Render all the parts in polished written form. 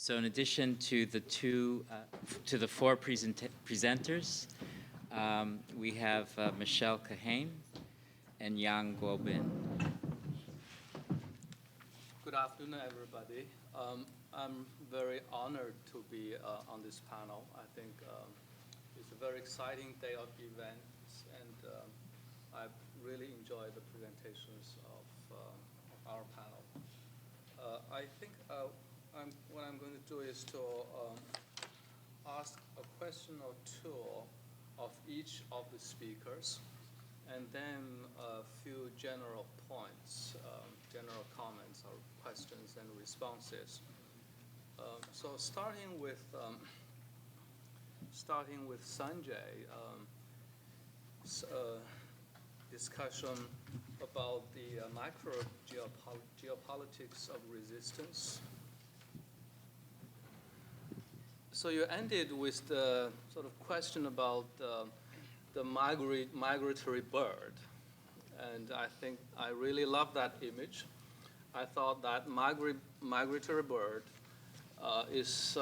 So in addition to the four presenters, we have Michele Kahane and Yang Guobin. Good afternoon, everybody. I'm very honored to be on this panel. I think it's a very exciting day of events, and I've really enjoyed the presentations of our panel. I think what I'm going to do is to ask a question or two of each of the speakers, and then a few general points, general comments or questions and responses. So starting with Sanjay, discussion about the micro geopolitics of resistance. So you ended with the sort of question about the migratory bird. And I think I really love that image. I thought that migratory bird is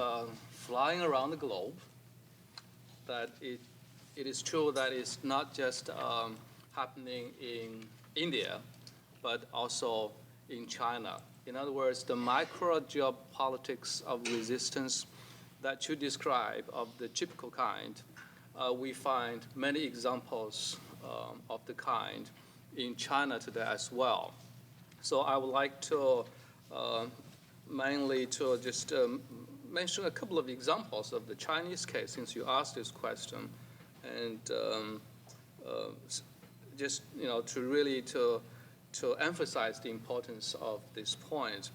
flying around the globe, that it is true that it's not just happening in India, but also in China. In other words, the micro geopolitics of resistance that you describe of the Chipko kind, we find many examples of the kind in China today as well. So I would like to mainly to just mention a couple of examples of the Chinese case, since you asked this question, and just to really to emphasize the importance of this point.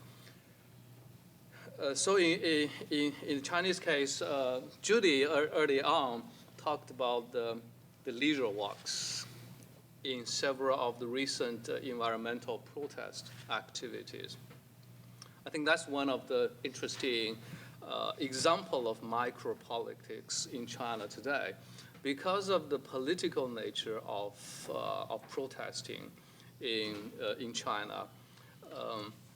So in the Chinese case, Judy early on talked about the leisure walks in several of the recent environmental protest activities. I think that's one of the interesting example of micropolitics in China today. Because of the political nature of protesting in China,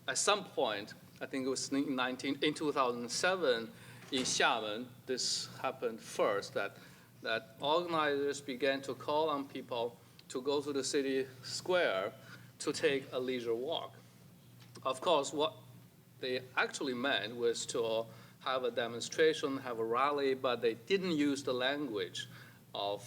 at some point, I think it was in 2007 in Xiamen, this happened first, that organizers began to call on people to go to the city square to take a leisure walk. Of course, what they actually meant was to have a demonstration, have a rally, but they didn't use the language of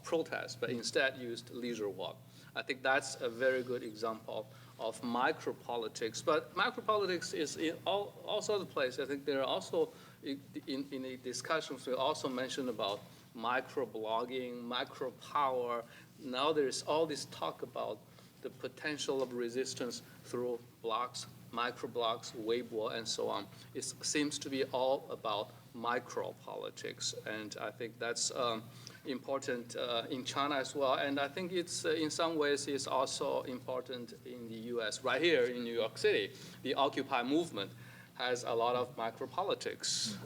protest, but instead used leisure walk. I think that's a very good example of micropolitics. But micropolitics is in all sorts of places. I think there are also, in the discussions, we also mentioned about microblogging, micropower. Now there's all this talk about the potential of resistance through blogs, microblogs, Weibo, and so on. It seems to be all about micropolitics, and I think that's important in China as well. And I think it's in some ways it's also important in the U.S. Right here in New York City, the Occupy movement has a lot of micropolitics.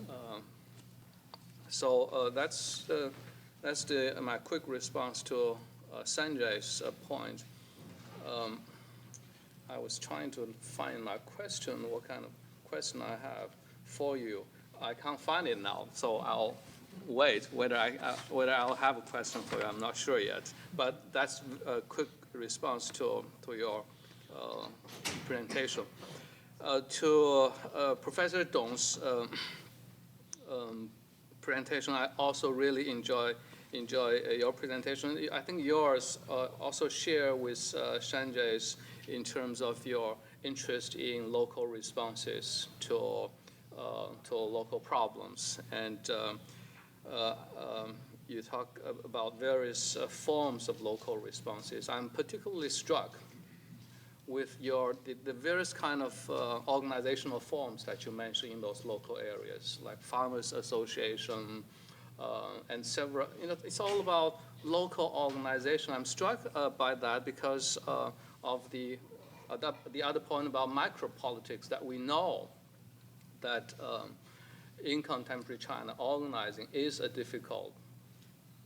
So that's my quick response to Sanjay's point. I was trying to find my question, what kind of question I have for you. I can't find it now, so I'll wait. Whether I'll have a question for you, I'm not sure yet. But that's a quick response to your presentation. To Professor Dong's presentation, I also really enjoy your presentation. I think yours also share with Sanjay's in terms of your interest in local responses to local problems. And you talk about various forms of local responses. I'm particularly struck with the various kind of organizational forms that you mentioned in those local areas, like farmers association, and several, it's all about local organization. I'm struck by that because of the other point about micropolitics, that we know that in contemporary China, organizing is a difficult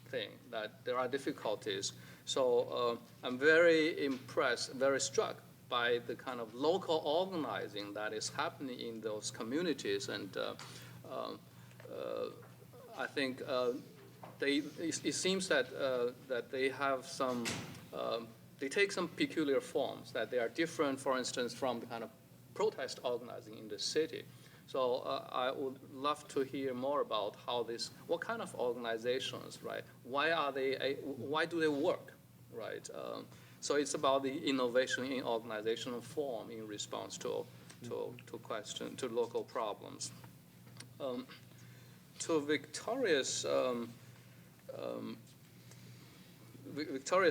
thing, that there are difficulties. So I'm very impressed, very struck by the kind of local organizing that is happening in those communities. And I think it seems that they have some, they take some peculiar forms, that they are different, for instance, from the kind of protest organizing in the city. So I would love to hear more about how this, what kind of organizations, right? Why do they work, right? So it's about the innovation in organizational form in response to local problems. To Victoria's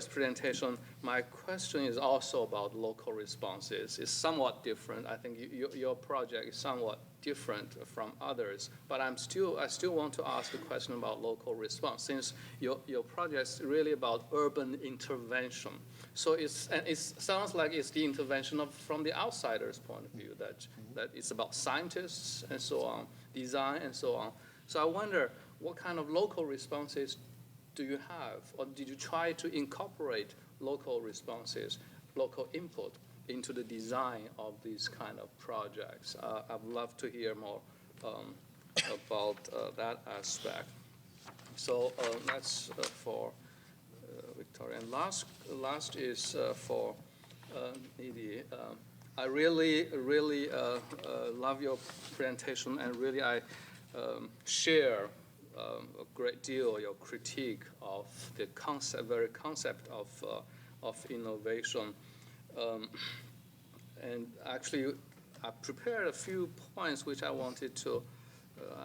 presentation, my question is also about local responses. It's somewhat different. I think your project is somewhat different from others, but I still want to ask the question about local response, since your project is really about urban intervention. So it sounds like it's the intervention from the outsider's point of view, that it's about scientists and so on, design and so on. So I wonder, what kind of local responses do you have, or did you try to incorporate local responses, local input into the design of these kind of projects? I'd love to hear more about that aspect. So that's for Victoria. And last is for Nidhi. I really love your presentation, and really I share a great deal your critique of the very concept of innovation. And actually, I prepared a few points which I wanted to,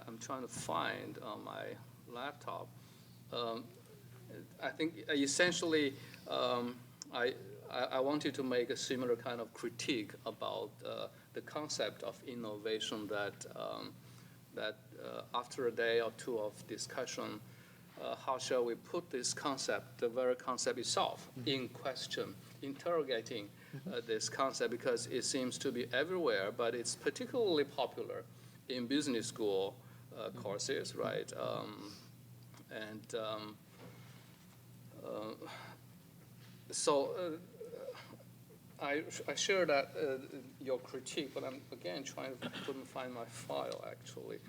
I'm trying to find on my laptop. I think essentially, I wanted to make a similar kind of critique about the concept of innovation that after a day or two of discussion, how shall we put this concept, the very concept itself, in question, interrogating this concept, because it seems to be everywhere, but it's particularly popular in business school courses, right? I share that your critique, but I'm again couldn't find my file actually,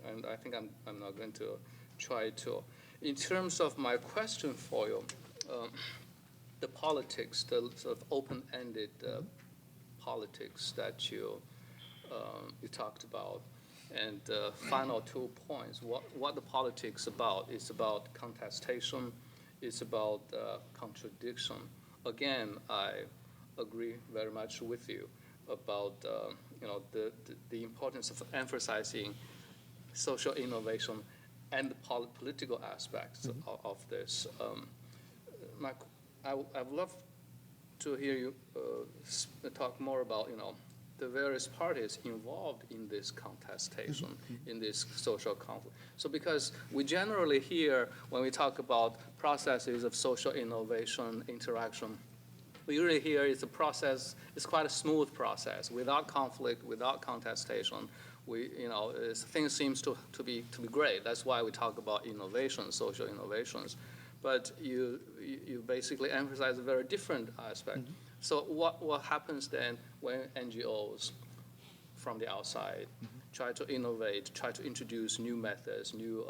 and I think I'm not going to try to. In terms of my question for you, the politics, the sort of open-ended politics that you talked about, and final 2 points. What the politics about? It's about contestation. It's about contradiction. Again, I agree very much with you about the importance of emphasizing social innovation and the political aspects of this. I'd love to hear you talk more about the various parties involved in this contestation, in this social conflict. So because we generally hear, when we talk about processes of social innovation, interaction, we usually hear it's a process, it's quite a smooth process, without conflict, without contestation. Things seems to be great. That's why we talk about innovation, social innovations. But you basically emphasize a very different aspect. So what happens then when NGOs from the outside try to innovate, try to introduce new methods, new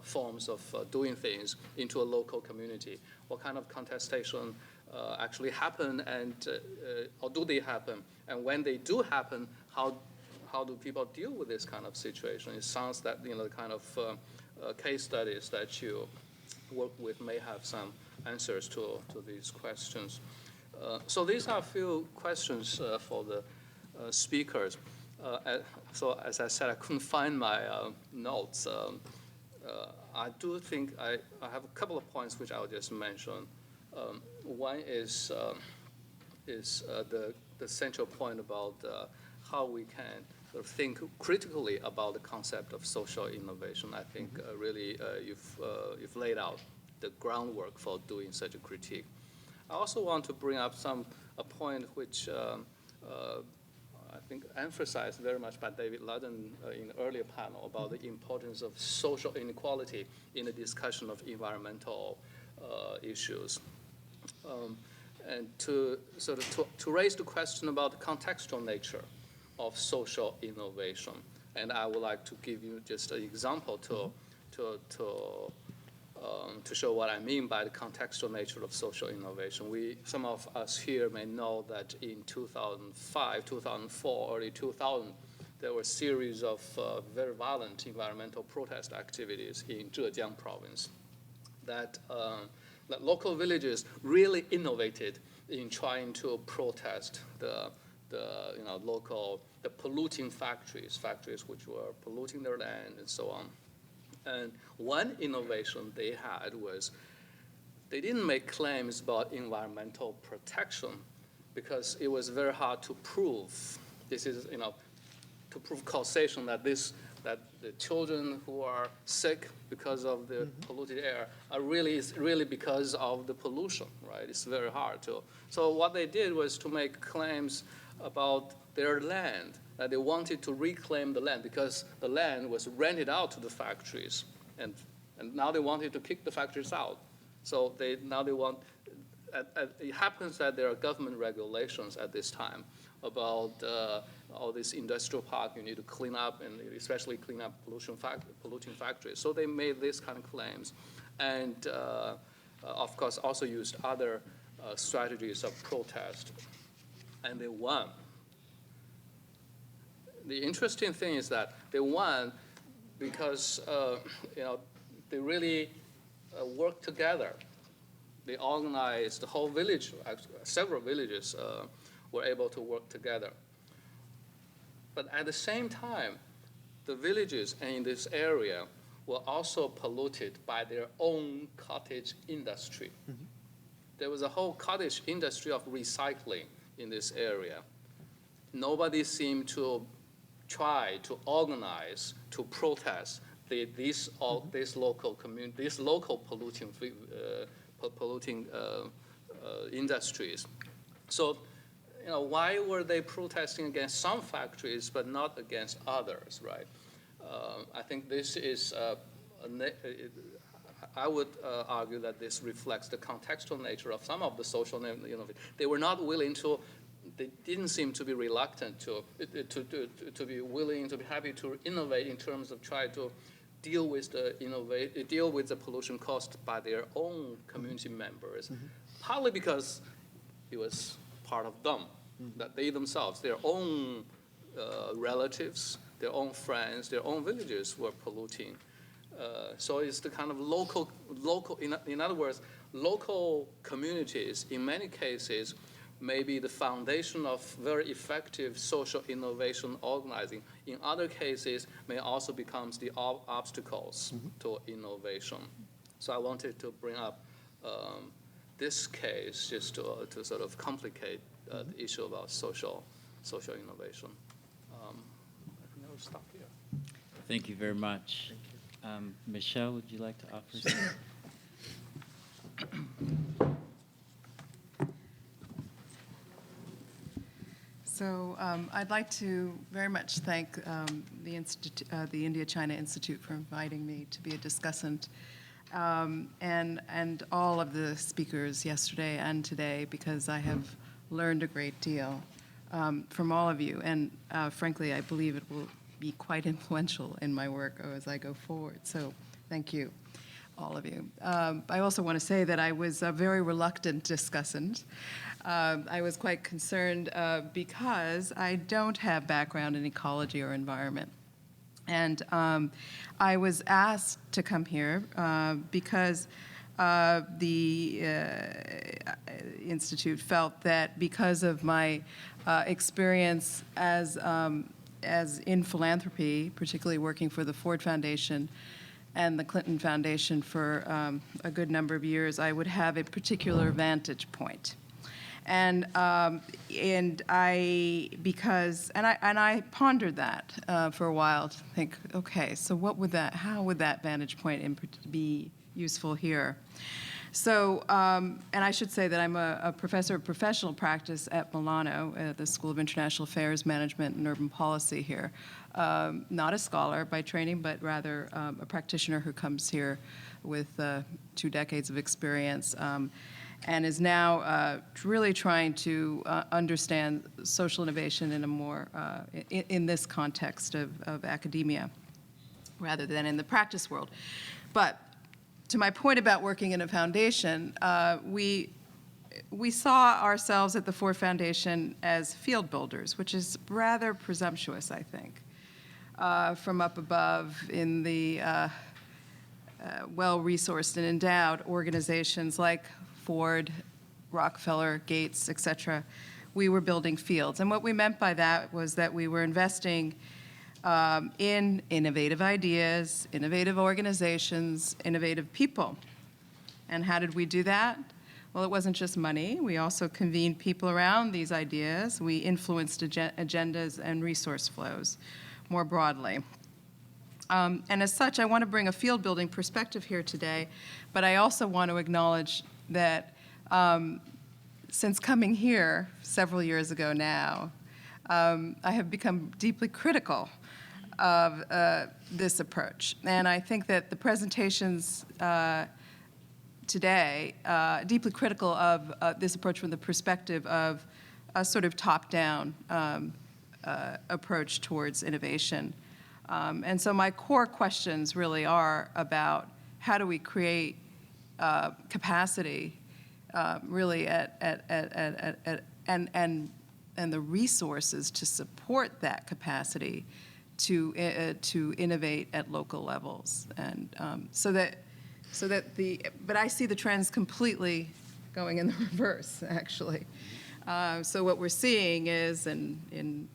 forms of doing things into a local community? What kind of contestation actually happen, and or do they happen? And when they do happen, how do people deal with this kind of situation? It sounds that the kind of case studies that you work with may have some answers to these questions. So these are a few questions for the speakers. So as I said, I couldn't find my notes. I do think I have a couple of points which I'll just mention. One is the central point about how we can sort of think critically about the concept of social innovation. I think really you've laid out the groundwork for doing such a critique. I also want to bring up a point which I think emphasized very much by David Ludden in the earlier panel about the importance of social inequality in the discussion of environmental issues. and to raise the question about the contextual nature of social innovation. And I would like to give you just an example to show what I mean by the contextual nature of social innovation. Some of us here may know that in 2005, 2004, early 2000, there were a series of very violent environmental protest activities in Zhejiang province that local villages really innovated in trying to protest the polluting factories which were polluting their land and so on. And one innovation they had was they didn't make claims about environmental protection because it was very hard to prove. This is, to prove causation that the children who are sick because of the polluted air are really because of the pollution, right? It's very hard to. So what they did was to make claims about their land, that they wanted to reclaim the land because the land was rented out to the factories, and now they wanted to kick the factories out. So now they want. It happens that there are government regulations at this time about all this industrial park you need to clean up, and especially clean up polluting factories. So they made these kind of claims, and of course also used other strategies of protest, and they won. The interesting thing is that they won because they really worked together. They organized the whole village. Several villages were able to work together. But at the same time, the villages in this area were also polluted by their own cottage industry. Mm-hmm. There was a whole cottage industry of recycling in this area. Nobody seemed to try to organize to protest these local polluting industries. So, why were they protesting against some factories but not against others, right? I think this is, I would argue that this reflects the contextual nature of some of the social innovation. They were not willing to, they didn't seem to be reluctant to be willing, to be happy to innovate in terms of trying to deal with the pollution caused by their own community members, partly because it was part of them, that they themselves, their own relatives, their own friends, their own villages were polluting. So it's the kind of local, in other words, local communities, in many cases, may be the foundation of very effective social innovation organizing. In other cases, may also become the obstacles to innovation. So I wanted to bring up this case just to sort of complicate the issue about social innovation. I think I will stop here. Thank you very much. Michele, would you like to offer something? So I'd like to very much thank the India-China Institute for inviting me to be a discussant, and all of the speakers yesterday and today, because I have learned a great deal from all of you. And frankly, I believe it will be quite influential in my work as I go forward. So thank you, all of you. I also want to say that I was a very reluctant discussant. I was quite concerned because I don't have background in ecology or environment. And I was asked to come here because the Institute felt that because of my experience as in philanthropy, particularly working for the Ford Foundation and the Clinton Foundation for a good number of years, I would have a particular vantage point. And I pondered that for a while to think, okay, so how would that vantage point be useful here? So, and I should say that I'm a professor of professional practice at Milano, at the School of International Affairs, Management, and Urban Policy here. Not a scholar by training, but rather a practitioner who comes here with 2 decades of experience. and is now really trying to understand social innovation in a more, in this context of academia, rather than in the practice world. But to my point about working in a foundation, we saw ourselves at the Ford Foundation as field builders, which is rather presumptuous, I think. From up above in the well-resourced and endowed organizations like Ford, Rockefeller, Gates, et cetera, we were building fields. And what we meant by that was that we were investing in innovative ideas, innovative organizations, innovative people. And how did we do that? Well, it wasn't just money. We also convened people around these ideas. We influenced agendas and resource flows more broadly. And as such, I want to bring a field building perspective here today, but I also want to acknowledge that since coming here several years ago now, I have become deeply critical of this approach. And I think that the presentations today, deeply critical of this approach from the perspective of a sort of top-down approach towards innovation. And so my core questions really are about how do we create capacity really and the resources to support that capacity to innovate at local levels, and but I see the trends completely going in the reverse, actually. So what we're seeing is in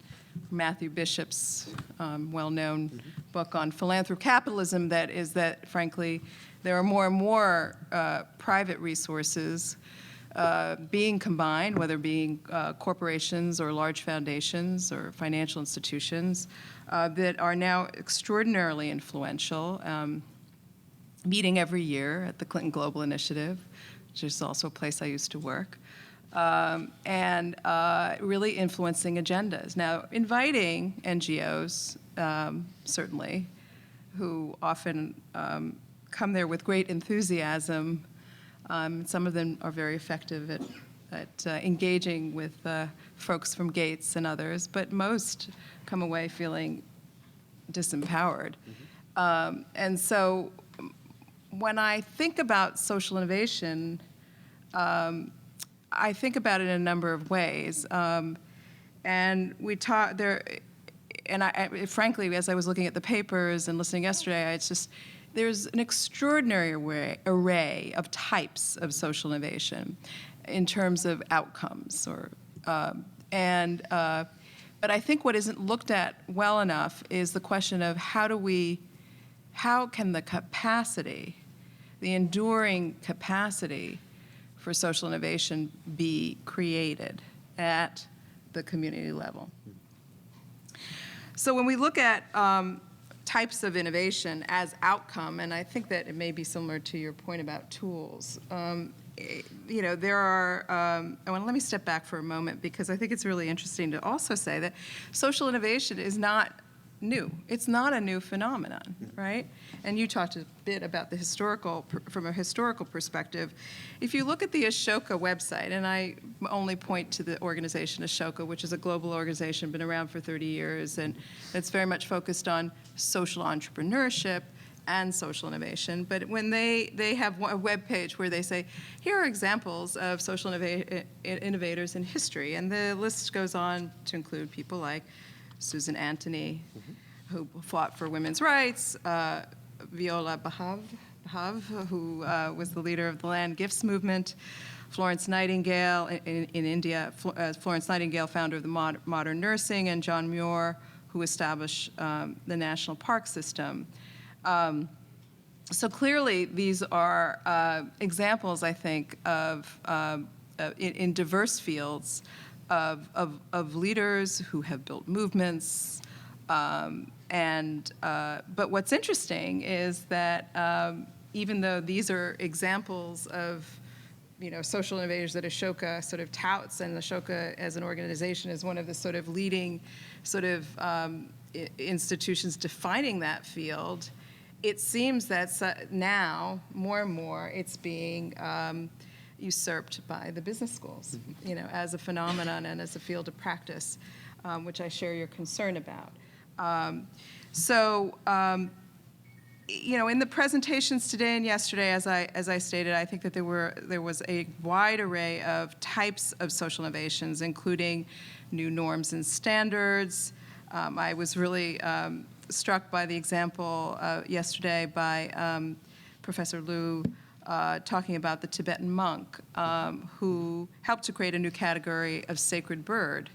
Matthew Bishop's well-known book on philanthrocapitalism, that frankly there are more and more private resources being combined, whether being corporations or large foundations or financial institutions that are now extraordinarily influential, meeting every year at the Clinton Global Initiative, which is also a place I used to work, and really influencing agendas. Now, inviting NGOs, certainly, who often come there with great enthusiasm. Some of them are very effective at engaging with folks from Gates and others, but most come away feeling disempowered. And so when I think about social innovation, I think about it in a number of ways. And we talk there, and I frankly, as I was looking at the papers and listening yesterday, there's an extraordinary array of types of social innovation in terms of outcomes, but I think what isn't looked at well enough is the question of how can the capacity, the enduring capacity for social innovation be created at the community level. So when we look at types of innovation as outcome, and I think that it may be similar to your point about tools. There are, let me step back for a moment, because I think it's really interesting to also say that social innovation is not new. It's not a new phenomenon, right? And you talked a bit about the from a historical perspective. If you look at the Ashoka website, and I only point to the organization Ashoka, which is a global organization, been around for 30 years, and it's very much focused on social entrepreneurship and social innovation. But when they have a web page where they say, here are examples of social innovators in history, and the list goes on to include people like Susan Anthony, who fought for women's rights, Viola Bhav, who was the leader of the land gifts movement, Florence Nightingale in India, Florence Nightingale, founder of the modern nursing, and John Muir, who established the national park system. So clearly, these are examples, I think, of in diverse fields of leaders who have built movements. But what's interesting is that even though these are examples of social innovators that Ashoka sort of touts, and Ashoka as an organization is one of the sort of leading sort of institutions defining that field, it seems that now more and more it's being usurped by the business schools, you know, as a phenomenon and as a field of practice, which I share your concern about. You know, in the presentations today and yesterday, as I stated, I think that there was a wide array of types of social innovations, including new norms and standards. I was really struck by the example yesterday by Professor Liu talking about the Tibetan monk who helped to create a new category of sacred bird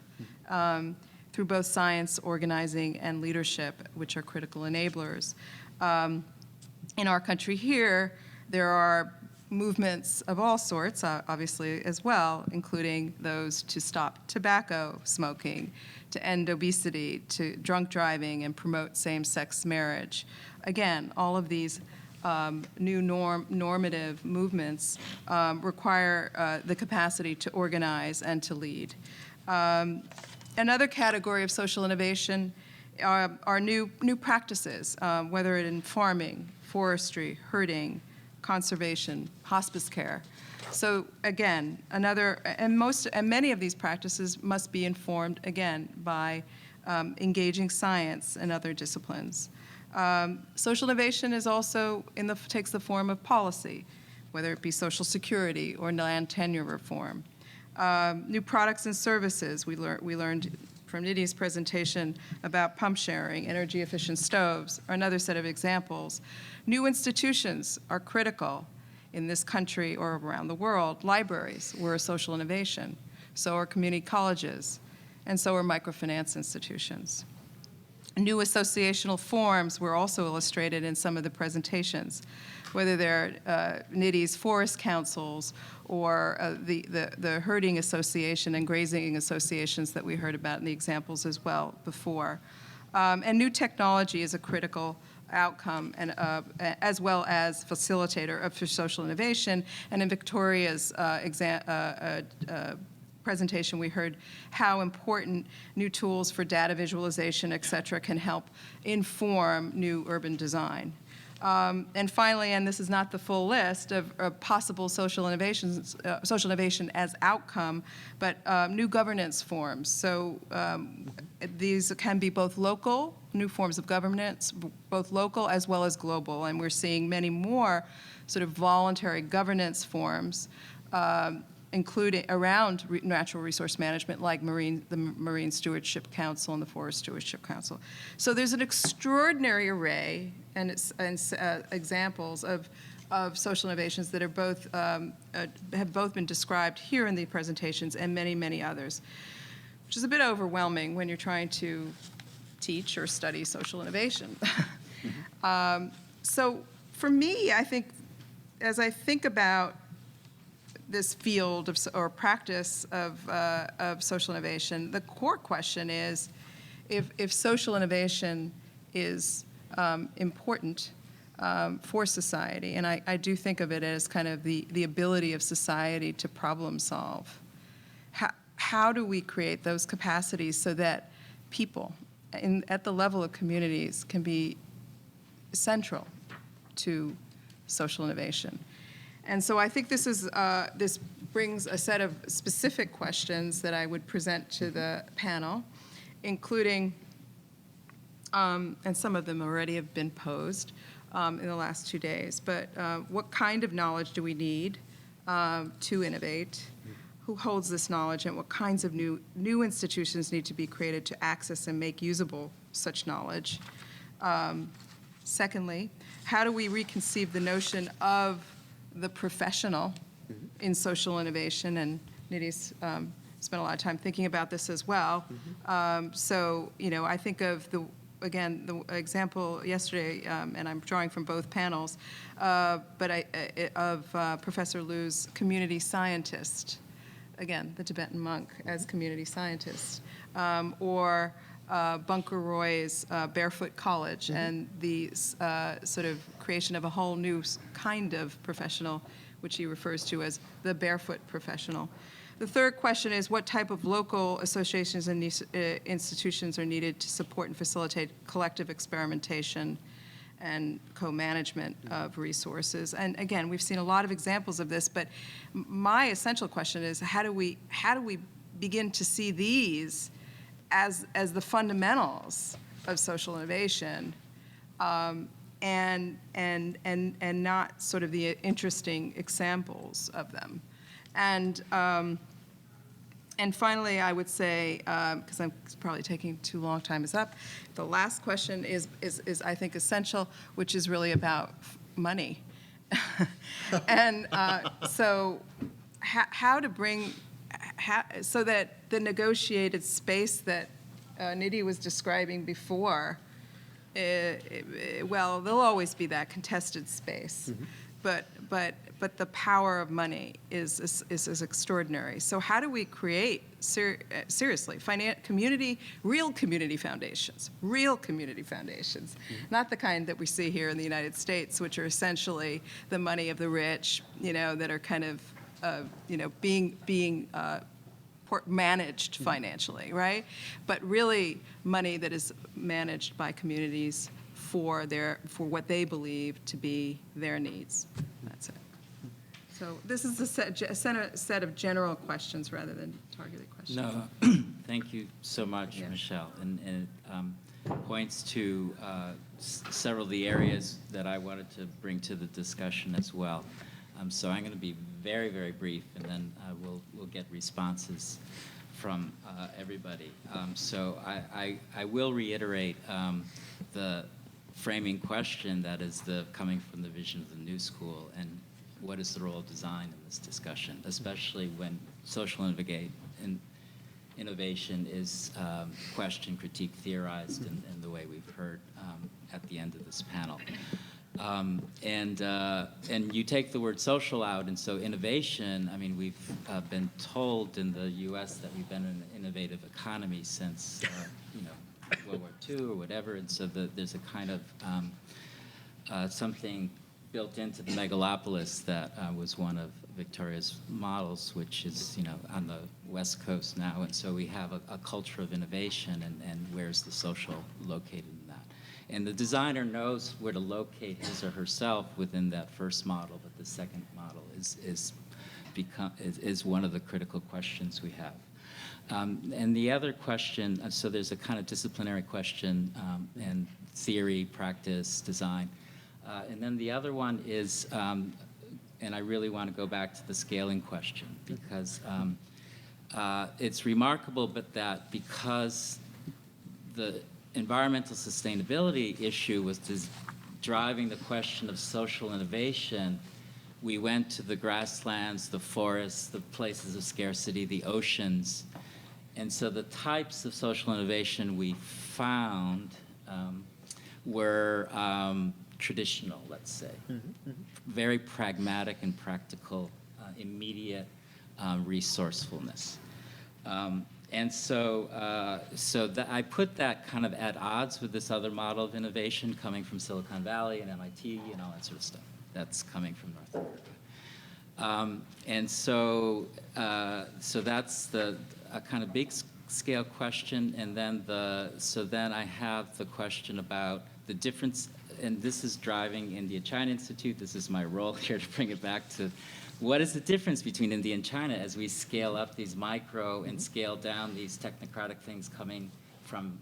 through both science, organizing, and leadership, which are critical enablers. In our country here, there are movements of all sorts, obviously, as well, including those to stop tobacco smoking, to end obesity, to drunk driving, and promote same-sex marriage. Again, all of these new normative movements require the capacity to organize and to lead. Another category of social innovation are new practices, whether it in farming, forestry, herding, conservation, hospice care. So again, many of these practices must be informed, again, by engaging science and other disciplines. Social innovation is also takes the form of policy, whether it be Social Security or land tenure reform. New products and services. We learned from Nidhi's presentation about pump sharing, energy efficient stoves, are another set of examples. New institutions are critical in this country or around the world. Libraries were a social innovation. So are community colleges, and so are microfinance institutions. New associational forms were also illustrated in some of the presentations, whether they're Nidhi's forest councils or the herding association and grazing associations that we heard about in the examples as well before. And new technology is a critical outcome, and as well as facilitator of social innovation. And in Victoria's presentation, we heard how important new tools for data visualization, et cetera, can help inform new urban design. And finally, and this is not the full list of possible social innovations, social innovation as outcome, but new governance forms. So these can be both local, new forms of governance, both local as well as global, and we're seeing many more sort of voluntary governance forms, including around natural resource management, like the Marine Stewardship Council and the Forest Stewardship Council. So there's an extraordinary array and examples of social innovations that are both have both been described here in the presentations, and many, many others, which is a bit overwhelming when you're trying to teach or study social innovation. So for me, I think, as I think about this field or practice of social innovation, the core question is, if social innovation is important for society, and I do think of it as kind of the ability of society to problem solve, how do we create those capacities so that people at the level of communities can be central to social innovation? And so I think this brings a set of specific questions that I would present to the panel, including, and some of them already have been posed in the last 2 days, but what kind of knowledge do we need to innovate? Who holds this knowledge, and what kinds of new institutions need to be created to access and make usable such knowledge? Secondly, how do we reconceive the notion of the professional in social innovation? And Nidhi's spent a lot of time thinking about this as well. So, you know, I think of the example yesterday, and I'm drawing from both panels, but of Professor Liu's community scientist, again, the Tibetan monk as community scientist, or Bunker Roy's Barefoot College and the sort of creation of a whole new kind of professional, which he refers to as the barefoot professional. The third question is, what type of local associations and institutions are needed to support and facilitate collective experimentation and co-management of resources. And again, we've seen a lot of examples of this, but my essential question is how do we begin to see these as the fundamentals of social innovation, and not sort of the interesting examples of them. And finally, I would say, because I'm probably taking too long, time is up, the last question is I think essential, which is really about money. And so how to bring, so that the negotiated space that Nidhi was describing before, well, there'll always be that contested space, but the power of money is extraordinary. So how do we create seriously real community foundations, not the kind that we see here in the United States, which are essentially the money of the rich, that are kind of being managed financially, right? But really money that is managed by communities for what they believe to be their needs. That's it. So this is a set of general questions rather than targeted questions. No, thank you so much, Michele. And it points to several of the areas that I wanted to bring to the discussion as well. So I'm going to be very, very brief, and then we'll get responses from everybody. So I will reiterate the framing question that is coming from the vision of the New School, and what is the role of design in this discussion, especially when social innovation is questioned, critiqued, theorized in the way we've heard at the end of this panel. And you take the word social out, and so innovation, I mean, we've been told in the U.S. that we've been an innovative economy since, World War II or whatever, and so there's a kind of something built into the megalopolis that was one of Victoria's models, which is, on the West Coast now, and so we have a culture of innovation, and where's the social located in that? And the designer knows where to locate his or herself within that first model, but the second model is one of the critical questions we have. And the other question, so there's a kind of disciplinary question, and theory, practice, design. And then the other one is, and I really want to go back to the scaling question, because it's remarkable, but that because the environmental sustainability issue was driving the question of social innovation, we went to the grasslands, the forests, the places of scarcity, the oceans. And so the types of social innovation we found were traditional, let's say, very pragmatic and practical, immediate resourcefulness. And so I put that kind of at odds with this other model of innovation coming from Silicon Valley and MIT and all that sort of stuff that's coming from North America. And so that's a kind of big scale question. And then then I have the question about the difference, and this is driving India-China Institute. This is my role here to bring it back to what is the difference between India and China as we scale up these micro and scale down these technocratic things coming from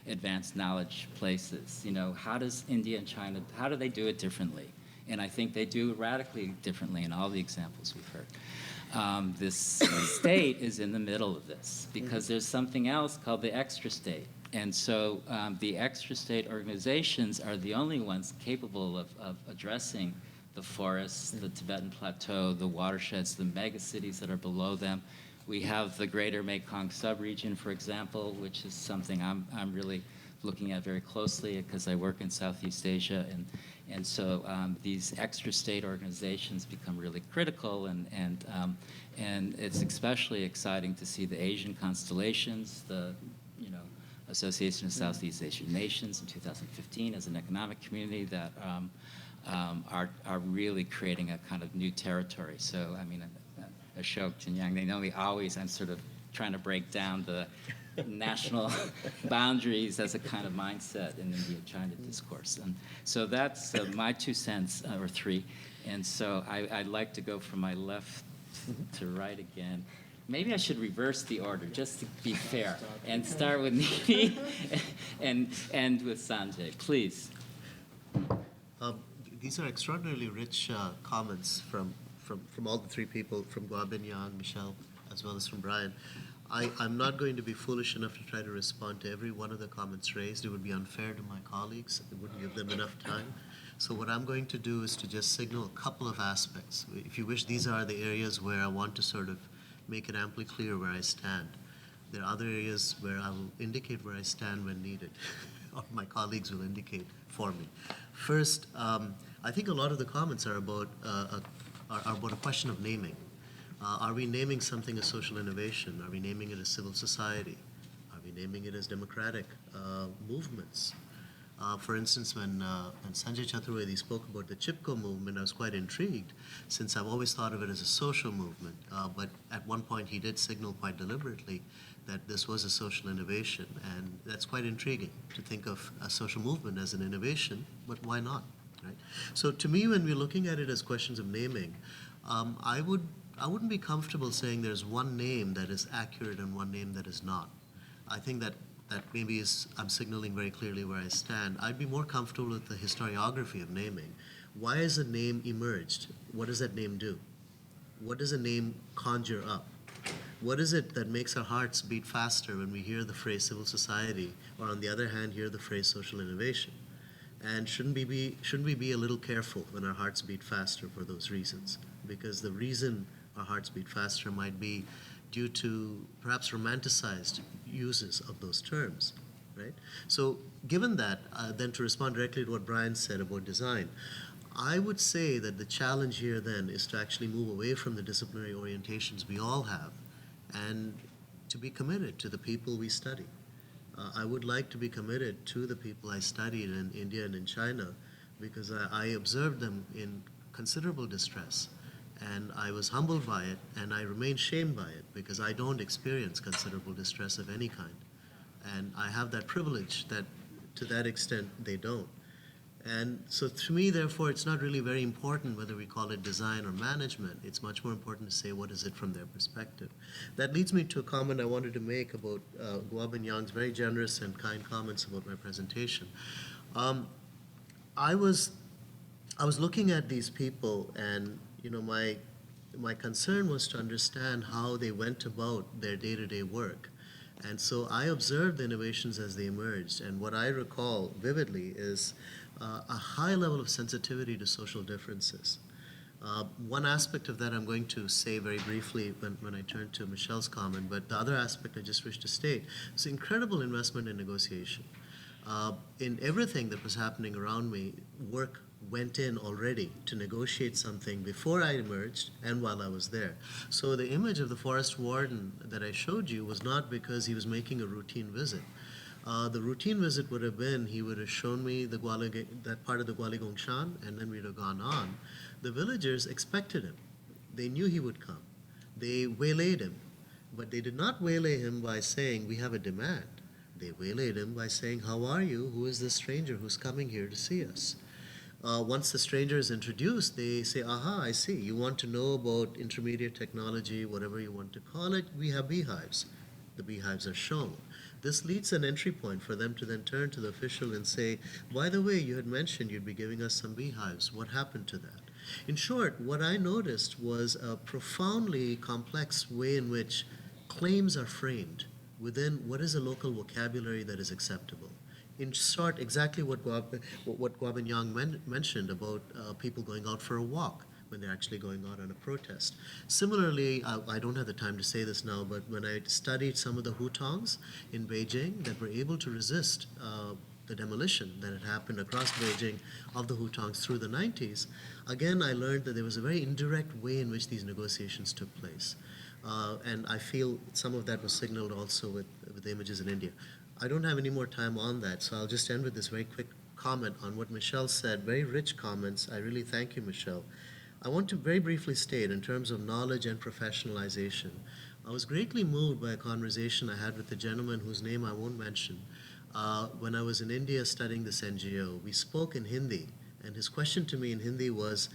advanced knowledge places? How does India and China, how do they do it differently? And I think they do it radically differently in all the examples we've heard. This state is in the middle of this because there's something else called the extra state. And so the extra state organizations are the only ones capable of addressing the forests, the Tibetan Plateau, the watersheds, the megacities that are below them. We have the greater Mekong subregion, for example, which is something I'm really looking at very closely because I work in Southeast Asia. And so these extra state organizations become really critical, and it's especially exciting to see the Asian constellations, the Association of Southeast Asian Nations in 2015 as an economic community that are really creating a kind of new territory. So, I mean, Ashok and Yang, they know me always, I'm sort of trying to break down the national boundaries as a kind of mindset in India-China discourse. And so that's my 2 cents, or 3. And so I'd like to go from my left to right again. Maybe I should reverse the order, just to be fair, and start with Nidhi and end with Sanjay, please. These are extraordinarily rich comments from all the 3 people, from Guobin, Yang, Michele, as well as from Brian. I'm not going to be foolish enough to try to respond to every one of the comments raised. It would be unfair to my colleagues. It wouldn't give them enough time. So what I'm going to do is to just signal a couple of aspects. If you wish, these are the areas where I want to sort of make it amply clear where I stand. There are other areas where I will indicate where I stand when needed, or my colleagues will indicate for me. First, I think a lot of the comments are about a question of naming. Are we naming something as social innovation? Are we naming it as civil society? Are we naming it as democratic movements? For instance, when Sanjay Chaturvedi spoke about the Chipko movement, I was quite intrigued, since I've always thought of it as a social movement. But at one point, he did signal quite deliberately that this was a social innovation, and that's quite intriguing to think of a social movement as an innovation, but why not, right? So to me, when we're looking at it as questions of naming, I wouldn't be comfortable saying there's one name that is accurate and one name that is not. I think that maybe I'm signaling very clearly where I stand. I'd be more comfortable with the historiography of naming. Why has a name emerged? What does that name do? What does a name conjure up? What is it that makes our hearts beat faster when we hear the phrase civil society, or on the other hand, hear the phrase social innovation? And shouldn't we be a little careful when our hearts beat faster for those reasons? Because the reason our hearts beat faster might be due to perhaps romanticized uses of those terms, right? So given that, then to respond directly to what Brian said about design, I would say that the challenge here then is to actually move away from the disciplinary orientations we all have and to be committed to the people we study. I would like to be committed to the people I studied in India and in China, because I observed them in considerable distress. And I was humbled by it, and I remain shamed by it, because I don't experience considerable distress of any kind. And I have that privilege that, to that extent, they don't. And so to me, therefore, it's not really very important whether we call it design or management. It's much more important to say what is it from their perspective. That leads me to a comment I wanted to make about Guobin Yang's very generous and kind comments about my presentation. I was looking at these people, and my concern was to understand how they went about their day-to-day work. And so I observed the innovations as they emerged, and what I recall vividly is a high level of sensitivity to social differences. One aspect of that I'm going to say very briefly when I turn to Michele's comment, but the other aspect I just wish to state is incredible investment in negotiation. In everything that was happening around me, work went in already to negotiate something before I emerged and while I was there. So the image of the forest warden that I showed you was not because he was making a routine visit. The routine visit would have been, he would have shown me that part of the Gwaligongshan, and then we'd have gone on. The villagers expected him. They knew he would come. They waylaid him, but they did not waylay him by saying, we have a demand. They waylaid him by saying, how are you? Who is this stranger who's coming here to see us? Once the stranger is introduced, they say, aha, I see. You want to know about intermediate technology, whatever you want to call it. We have beehives. The beehives are shown. This leads an entry point for them to then turn to the official and say, by the way, you had mentioned you'd be giving us some beehives. What happened to that? In short, what I noticed was a profoundly complex way in which claims are framed within what is a local vocabulary that is acceptable. In short, exactly what Guobin Yang mentioned about people going out for a walk when they're actually going out on a protest. Similarly, I don't have the time to say this now, but when I studied some of the hutongs in Beijing that were able to resist the demolition that had happened across Beijing of the hutongs through the 90s, again, I learned that there was a very indirect way in which these negotiations took place. And I feel some of that was signaled also with the images in India. I don't have any more time on that, so I'll just end with this very quick comment on what Michele said. Very rich comments. I really thank you, Michele. I want to very briefly state, in terms of knowledge and professionalization, I was greatly moved by a conversation I had with a gentleman whose name I won't mention. When I was in India studying this NGO, we spoke in Hindi, and his question to me in Hindi was,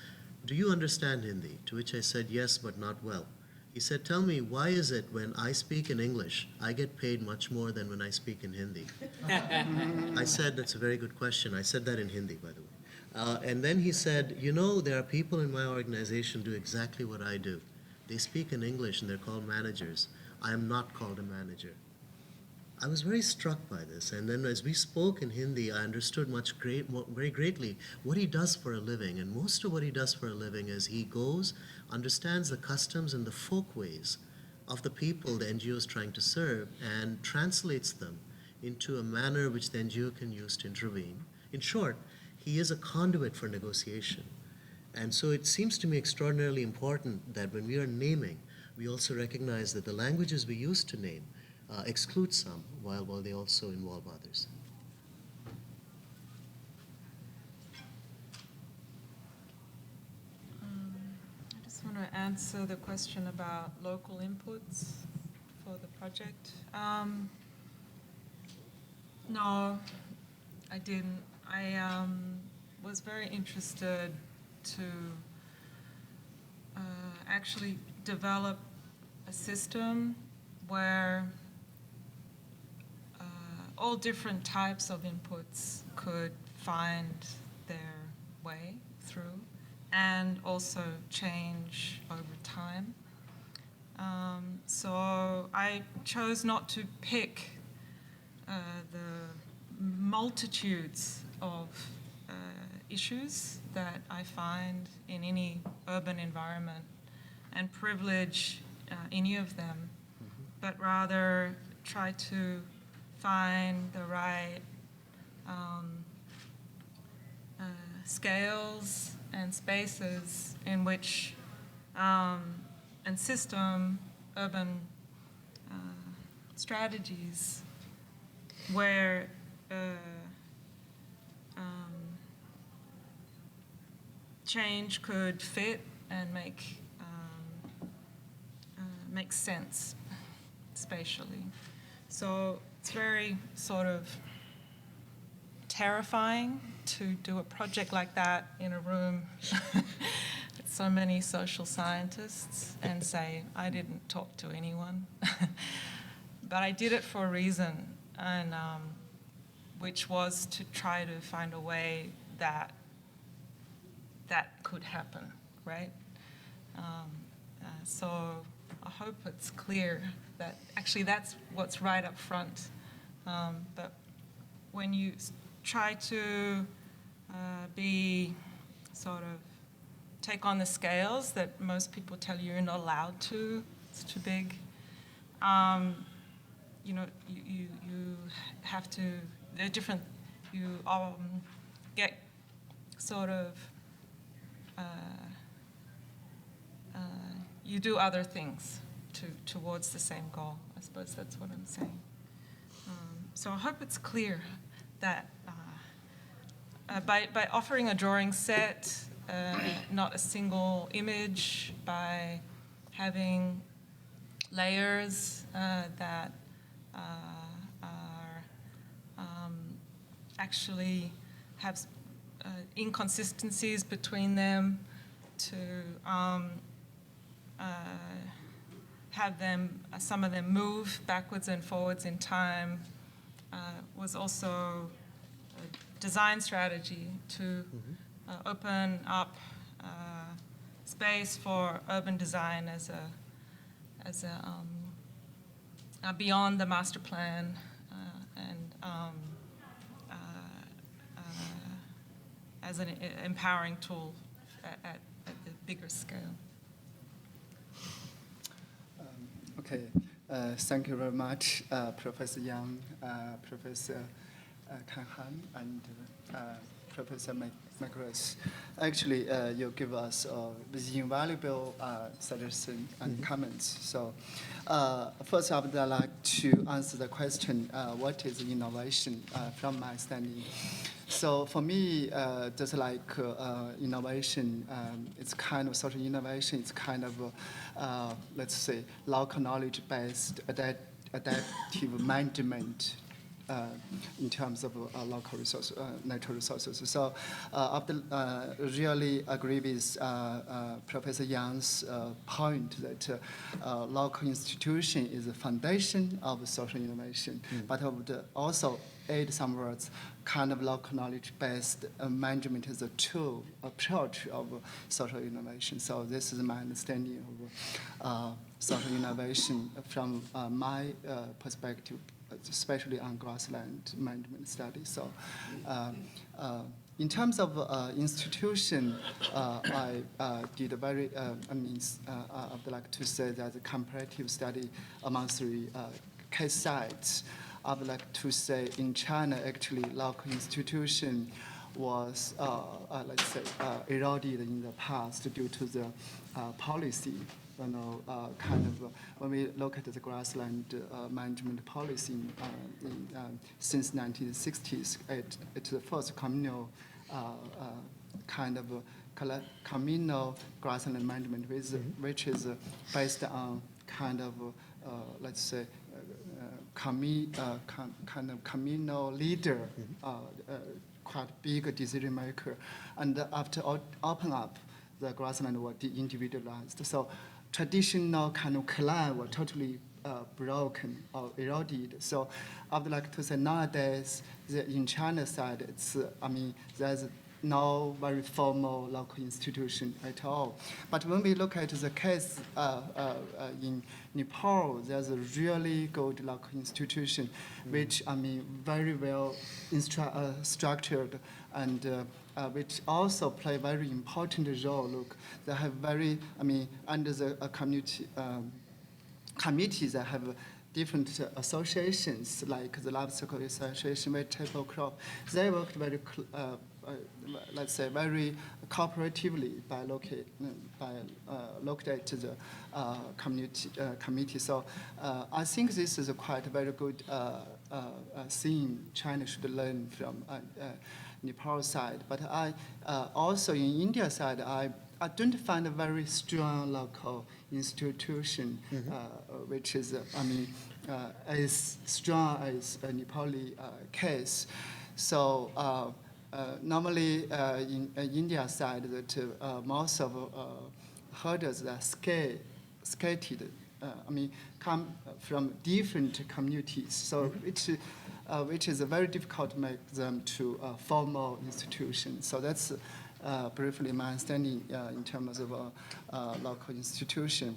"Do you understand Hindi?" To which I said, "Yes, but not well." He said, "Tell me, why is it when I speak in English, I get paid much more than when I speak in Hindi?" I said, "That's a very good question." I said that in Hindi, by the way. And then he said, "You know, there are people in my organization do exactly what I do. They speak in English and they're called managers. I am not called a manager." I was very struck by this, and then as we spoke in Hindi, I understood very greatly what he does for a living, and most of what he does for a living is he goes, understands the customs and the folkways of the people the NGO is trying to serve, and translates them into a manner which the NGO can use to intervene. In short, he is a conduit for negotiation. And so it seems to me extraordinarily important that when we are naming, we also recognize that the languages we use to name exclude some, while they also involve others. I just want to answer the question about local inputs for the project. No, I didn't. I was very interested to actually develop a system where all different types of inputs could find their way through and also change over time. So I chose not to pick the multitudes of issues that I find in any urban environment and privilege any of them, but rather try to find the right scales and spaces in which and system urban strategies where change could fit and make sense spatially. So it's very sort of terrifying to do a project like that in a room with so many social scientists and say, I didn't talk to anyone. But I did it for a reason, and which was to try to find a way that could happen, right? So I hope it's clear that actually that's what's right up front. But when you try to be sort of take on the scales that most people tell you you're not allowed to, it's too big, you know, you have to, they're different, you get sort of, you do other things towards the same goal. I suppose that's what I'm saying. So I hope it's clear that by offering a drawing set, not a single image, by having layers that are actually have inconsistencies between them, to have them, some of them move backwards and forwards in time, was also a design strategy to open up space for urban design as a beyond the master plan and as an empowering tool at the bigger scale. Okay, thank you very much, Professor Yang, Professor Kahane, and Professor McGrath. Actually, you give us this invaluable suggestion and comments. So, first, I would like to answer the question: what is innovation? From my standing, so for me, just like innovation, it's kind of social innovation. It's kind of let's say local knowledge-based adaptive management. In terms of local resources, natural resources. So I really agree with Professor Yang's point that local institution is the foundation of social innovation, but I would also add some words, kind of local knowledge-based management is a tool, approach of social innovation. So this is my understanding of social innovation from my perspective, especially on grassland management studies. So, in terms of institution, I did a very, I would like to say that a comparative study among 3 case sites. I would like to say in China, actually, local institution was, let's say, eroded in the past due to the policy. Kind of when we look at the grassland management policy since 1960s, it's the first communal kind of communal grassland management, which is based on kind of let's say kind of communal leader, quite big decision maker, and after open up, the grassland were de-individualized. So traditional kind of clan were totally broken or eroded. So I would like to say nowadays, in China side, it's, there's no very formal local institution at all. But when we look at the case in Nepal, there's a really good local institution, which, very well structured and which also play very important role. Look, they have very, under the community committees, they have different associations, like the livestock association, vegetable crop. They worked very, let's say, very cooperatively by looking at the committee. So I think this is a quite very good thing China should learn from Nepal side. But I also in India side, I don't find a very strong local institution, which is, as strong as a Nepali case. So normally in India side, that most of herders are scattered. Come from different communities. So which is very difficult to make them to a formal institution. So that's briefly my understanding in terms of local institution.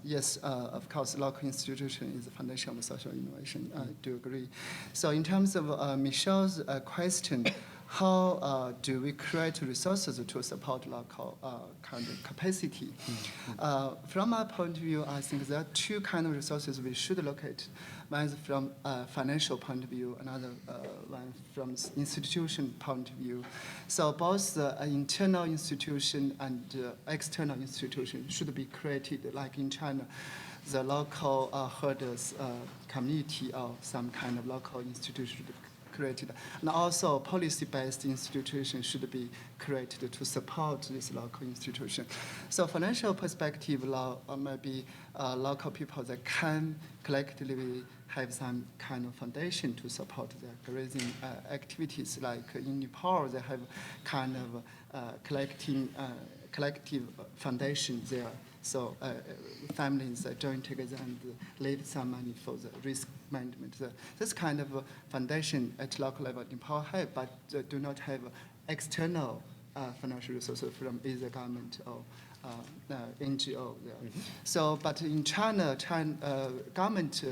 Yes, of course, local institution is the foundation of social innovation. I do agree. So in terms of Michelle's question, how do we create resources to support local kind of capacity? From my point of view, I think there are 2 kind of resources we should look at. One is from a financial point of view, another one from institution point of view. So both the internal institution and external institution should be created, like in China, the local herders community or some kind of local institution should be created. And also policy-based institutions should be created to support this local institution. So financial perspective, maybe local people that can collectively have some kind of foundation to support their grazing activities. Like in Nepal, they have kind of collective foundation there. So families join together and leave some money for the risk management. This kind of foundation at local level in Nepal have, but do not have external financial resources from either government or NGO there. So, but in China, government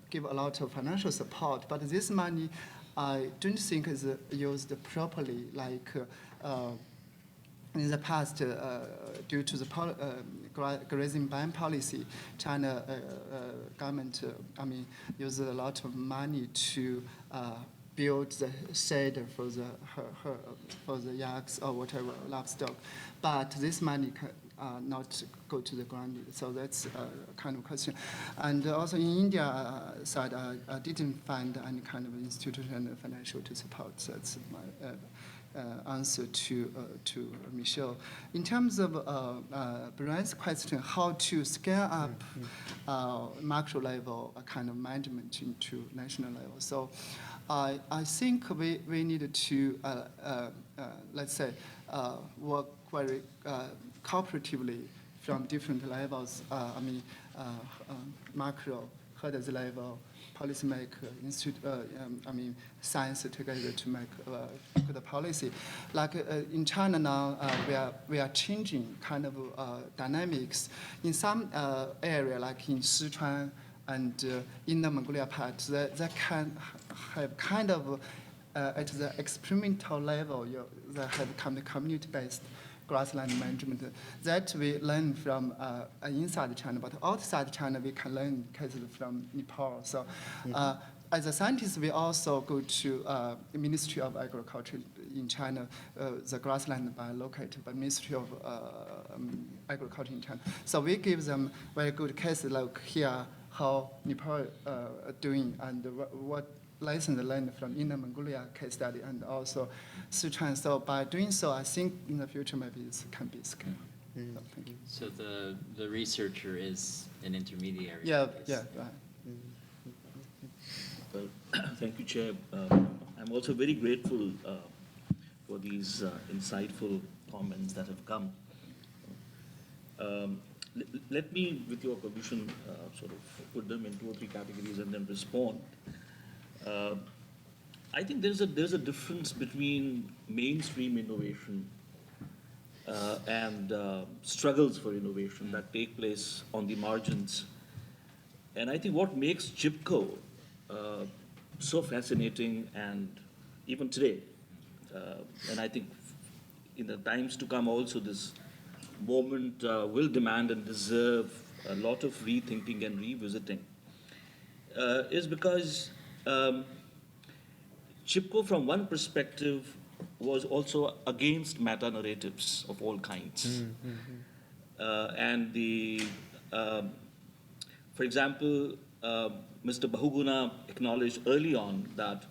give a lot of financial support, but this money I don't think is used properly. Like in the past, due to the grazing ban policy, China government, used a lot of money to build the shed for for the yaks or whatever livestock, but this money can not go to the ground. So that's a kind of question. And also in India side, I didn't find any kind of institutional financial to support. That's my answer to Michele. In terms of Brian's question, how to scale up macro level kind of management into national level. So I think we need to, let's say, work very cooperatively from different levels. Macro, headers level, policymaker, science together to make good policy. Like in China now, we are changing kind of dynamics. In some area, like in Sichuan and in the Mongolia part, that can have kind of at the experimental level, they have kind of community-based grassland management that we learn from inside China, but outside China we can learn cases from Nepal. So as a scientist, we also go to the Ministry of Agriculture in China, the grassland located by Ministry of Agriculture in China. So we give them very good cases like here, how Nepal doing and what lessons learned from Inner Mongolia case study and also Sichuan. So by doing so, I think in the future maybe this can be scaled. So thank you. So the researcher is an intermediary. Yeah, right. Well, thank you, Chair. I'm also very grateful for these insightful comments that have come. Let me, with your permission, sort of put them in 2 or 3 categories and then respond. I think there's a difference between mainstream innovation and struggles for innovation that take place on the margins. And I think what makes Chipko so fascinating, and even today, and I think in the times to come also, this moment will demand and deserve a lot of rethinking and revisiting, is because Chipko, from one perspective, was also against meta-narratives of all kinds. And for example, Mr. Bahuguna acknowledged early on that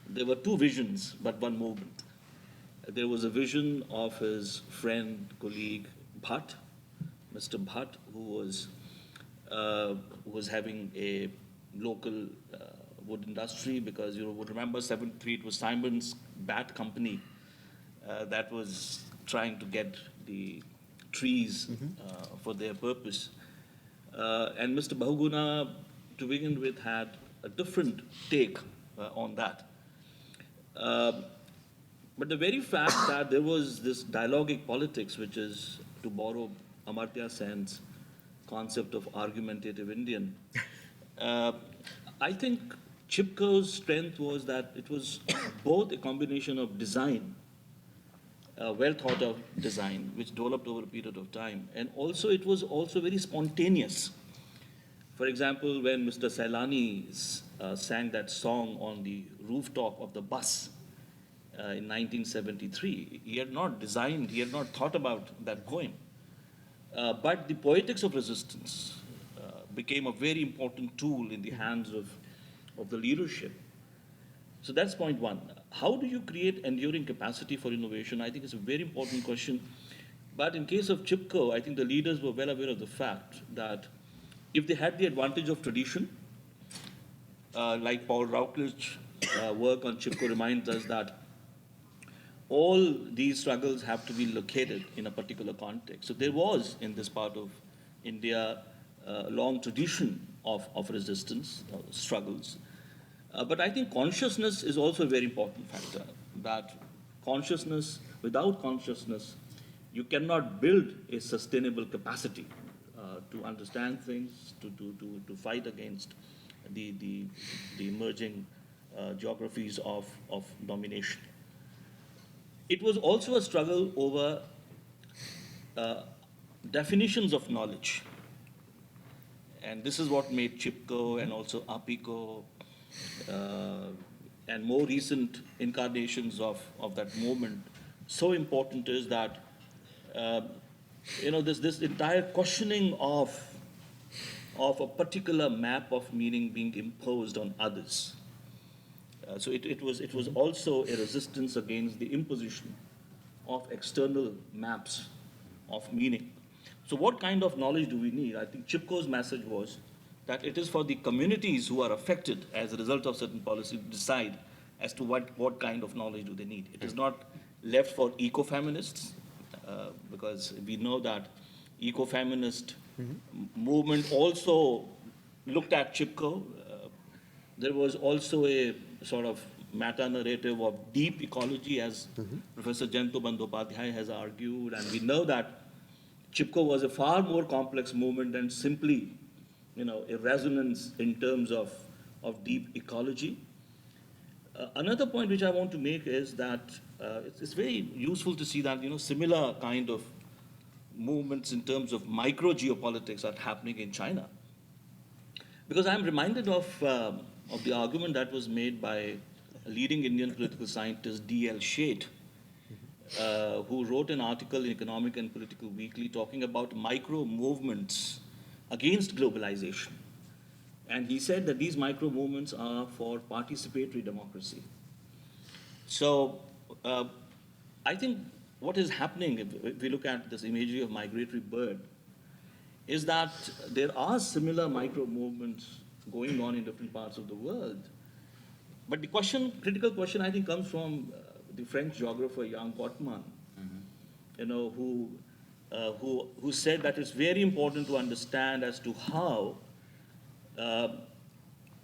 there were 2 visions, but 1 movement. There was a vision of his friend, colleague, Bhatt, Mr. Bhatt, who was having a local wood industry, because you would remember 73, it was Simon's Bat Company that was trying to get the trees for their purpose. And Mr. Bahuguna, to begin with, had a different take on that. But the very fact that there was this dialogic politics, which is, to borrow Amartya Sen's concept of argumentative Indian, I think Chipko's strength was that it was both a combination of design, well thought of design, which developed over a period of time, and also it was also very spontaneous. For example, when Mr. Sailani sang that song on the rooftop of the bus in 1973, he had not designed, he had not thought about that poem. But the poetics of resistance became a very important tool in the hands of the leadership. So that's point 1. How do you create enduring capacity for innovation? I think it's a very important question. But in case of Chipko, I think the leaders were well aware of the fact that if they had the advantage of tradition, like Paul Routledge's work on Chipko reminds us that all these struggles have to be located in a particular context. So there was, in this part of India, a long tradition of resistance, struggles. But I think consciousness is also a very important factor, that consciousness, without consciousness, you cannot build a sustainable capacity to understand things, to fight against the emerging geographies of domination. It was also a struggle over definitions of knowledge. And this is what made Chipko and also Apiko and more recent incarnations of that movement so important is that, this entire questioning of a particular map of meaning being imposed on others. So it was also a resistance against the imposition of external maps of meaning. So what kind of knowledge do we need? I think Chipko's message was that it is for the communities who are affected as a result of certain policy to decide as to what kind of knowledge do they need. It is not left for eco-feminists, because we know that eco-feminist movement also looked at Chipko. There was also a sort of meta-narrative of deep ecology, as Professor Jayanta Bandyopadhyay has argued, and we know that Chipko was a far more complex movement than simply, a resonance in terms of deep ecology. Another point which I want to make is that it's very useful to see that, similar kind of movements in terms of micro-geopolitics are happening in China. Because I'm reminded of the argument that was made by a leading Indian political scientist, D.L. Sheth, who wrote an article in Economic and Political Weekly talking about micro-movements against globalization. And he said that these micro-movements are for participatory democracy. So I think what is happening, if we look at this imagery of migratory bird, is that there are similar micro-movements going on in different parts of the world. But the critical question, I think, comes from the French geographer Jan Gottman, who said that it's very important to understand as to how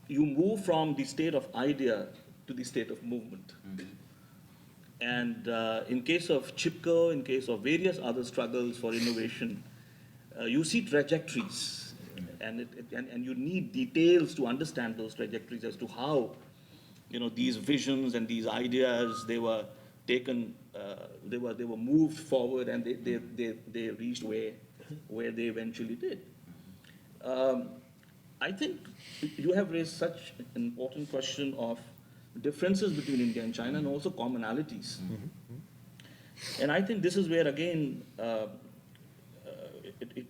you move from the state of idea to the state of movement. And in case of Chipko, in case of various other struggles for innovation, you see trajectories, and you need details to understand those trajectories as to how, these visions and these ideas, they were taken, they were moved forward, and they reached where they eventually did. I think you have raised such an important question of differences between India and China and also commonalities. And I think this is where, again,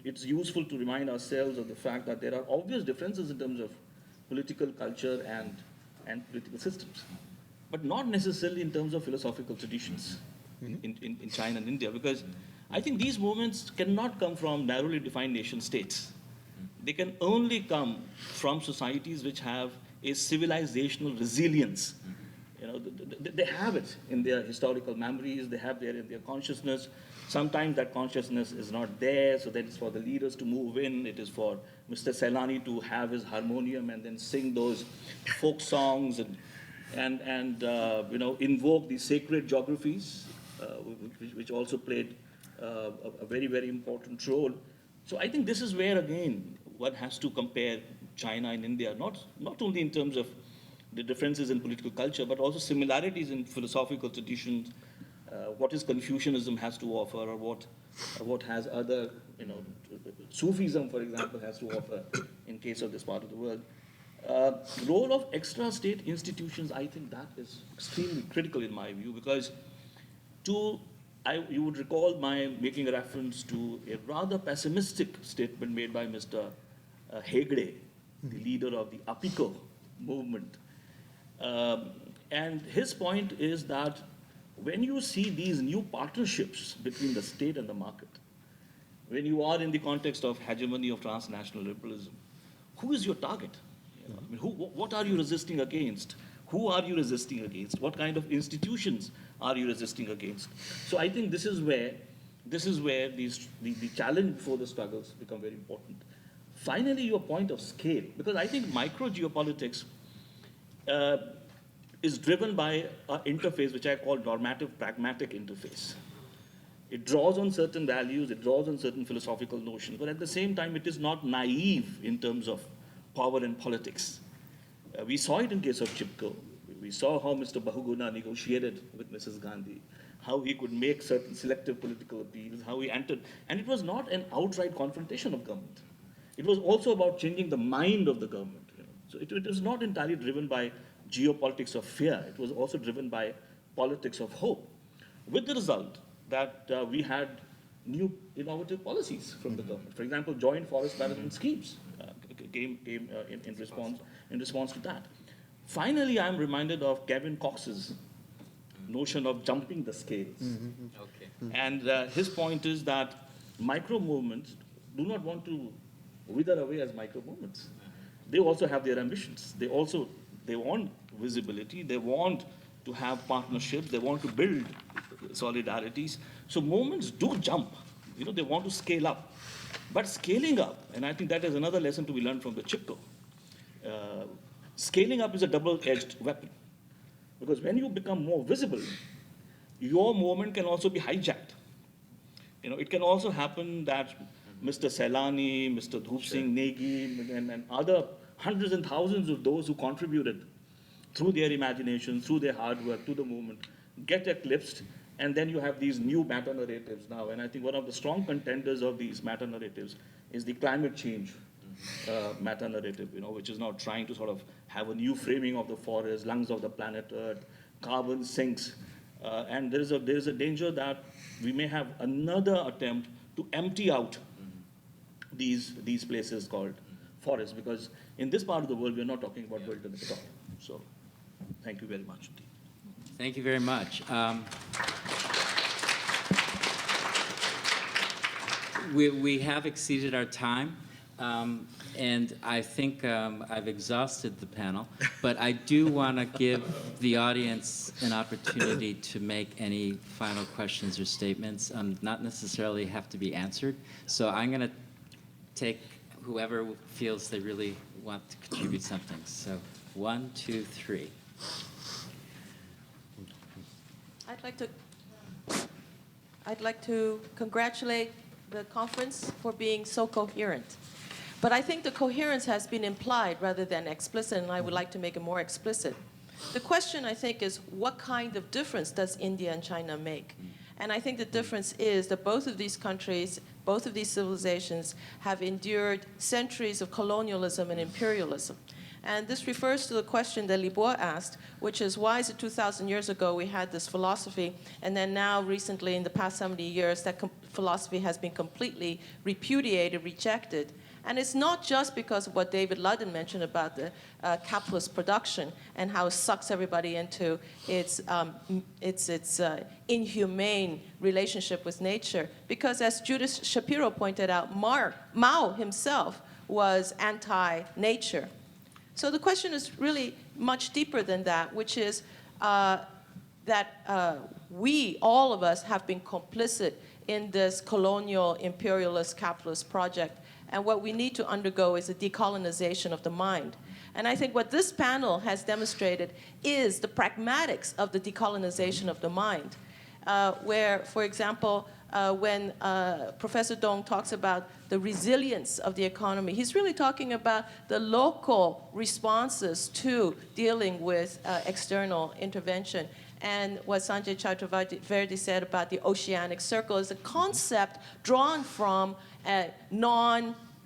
it's useful to remind ourselves of the fact that there are obvious differences in terms of political culture and political systems, but not necessarily in terms of philosophical traditions in China and India, because I think these movements cannot come from narrowly defined nation states. They can only come from societies which have a civilizational resilience. They have it in their historical memories, they have it in their consciousness. Sometimes that consciousness is not there, so that is for the leaders to move in. It is for Mr. Sailani to have his harmonium and then sing those folk songs and invoke the sacred geographies, which also played a very, very important role. So I think this is where, again, one has to compare China and India, not only in terms of the differences in political culture, but also similarities in philosophical traditions, what is Confucianism has to offer, or what has other, Sufism, for example, has to offer in case of this part of the world. Role of extra-state institutions, I think that is extremely critical in my view, because you would recall my making a reference to a rather pessimistic statement made by Mr. Hegde, the leader of the APICO movement. And his point is that when you see these new partnerships between the state and the market, when you are in the context of hegemony of transnational liberalism, who is your target? What are you resisting against? Who are you resisting against? What kind of institutions are you resisting against? So I think this is where the challenge before the struggles become very important. Finally, your point of scale, because I think micro-geopolitics is driven by an interface which I call normative pragmatic interface. It draws on certain values, it draws on certain philosophical notions, but at the same time, it is not naive in terms of power and politics. We saw it in case of Chipko. We saw how Mr. Bahuguna negotiated with Mrs. Gandhi, how he could make certain selective political appeals, how he entered. And it was not an outright confrontation of government. It was also about changing the mind of the government. So it was not entirely driven by geopolitics of fear. It was also driven by politics of hope, with the result that we had new innovative policies from the government. For example, joint forest management schemes came in response to that. Finally, I'm reminded of Kevin Cox's notion of jumping the scales. Okay. And his point is that micro movements do not want to wither away as micro movements. They also have their ambitions. They want visibility. They want to have partnerships. They want to build solidarities. So movements do jump. They want to scale up. But scaling up, and I think that is another lesson to be learned from the Chipko, scaling up is a double-edged weapon. Because when you become more visible, your movement can also be hijacked. It can also happen that Mr. Sailani, Mr. Dhoop Singh Negi, and other hundreds and thousands of those who contributed through their imagination, through their hard work to the movement, get eclipsed, and then you have these new meta-narratives now. And I think one of the strong contenders of these meta-narratives is the climate change meta-narrative, which is now trying to sort of have a new framing of the forest, lungs of the planet Earth, carbon sinks. And there is a danger that we may have another attempt to empty out these places called forests, because in this part of the world, we're not talking about wilderness at all. So thank you very much. Thank you very much. We have exceeded our time, and I think I've exhausted the panel, but I do want to give the audience an opportunity to make any final questions or statements, not necessarily have to be answered. So I'm going to take whoever feels they really want to contribute something. So 1, 2, 3. I'd like to congratulate the conference for being so coherent. But I think the coherence has been implied rather than explicit, and I would like to make it more explicit. The question, I think, is what kind of difference does India and China make? And I think the difference is that both of these countries, both of these civilizations have endured centuries of colonialism and imperialism. And this refers to the question that Libo asked, which is why is it 2,000 years ago we had this philosophy, and then now recently in the past 70 years that philosophy has been completely repudiated, rejected. And it's not just because of what David Ludden mentioned about the capitalist production and how it sucks everybody into its inhumane relationship with nature. Because as Judith Shapiro pointed out, Mao himself was anti-nature. So the question is really much deeper than that, which is that we, all of us, have been complicit in this colonial, imperialist, capitalist project. And what we need to undergo is a decolonization of the mind. And I think what this panel has demonstrated is the pragmatics of the decolonization of the mind, where, for example, when Professor Dong talks about the resilience of the economy, he's really talking about the local responses to dealing with external intervention. And what Sanjay Chaturvedi said about the oceanic circle is a concept drawn from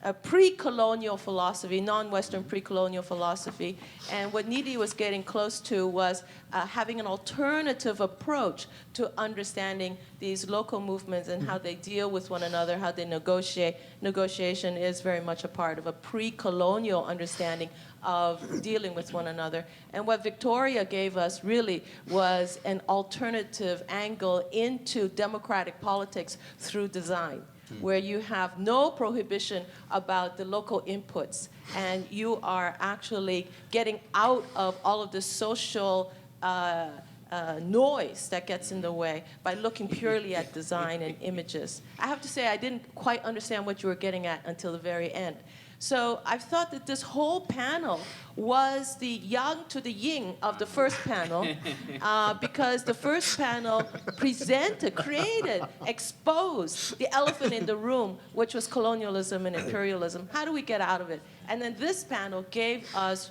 a pre-colonial philosophy, non-Western pre-colonial philosophy. And what Nidhi was getting close to was having an alternative approach to understanding these local movements and how they deal with one another, how they negotiate. Negotiation is very much a part of a pre-colonial understanding of dealing with one another. And what Victoria gave us really was an alternative angle into democratic politics through design, where you have no prohibition about the local inputs, and you are actually getting out of all of the social noise that gets in the way by looking purely at design and images. I have to say, I didn't quite understand what you were getting at until the very end. So I thought that this whole panel was the yang to the yin of the first panel, because the first panel created, exposed the elephant in the room, which was colonialism and imperialism. How do we get out of it? And then this panel gave us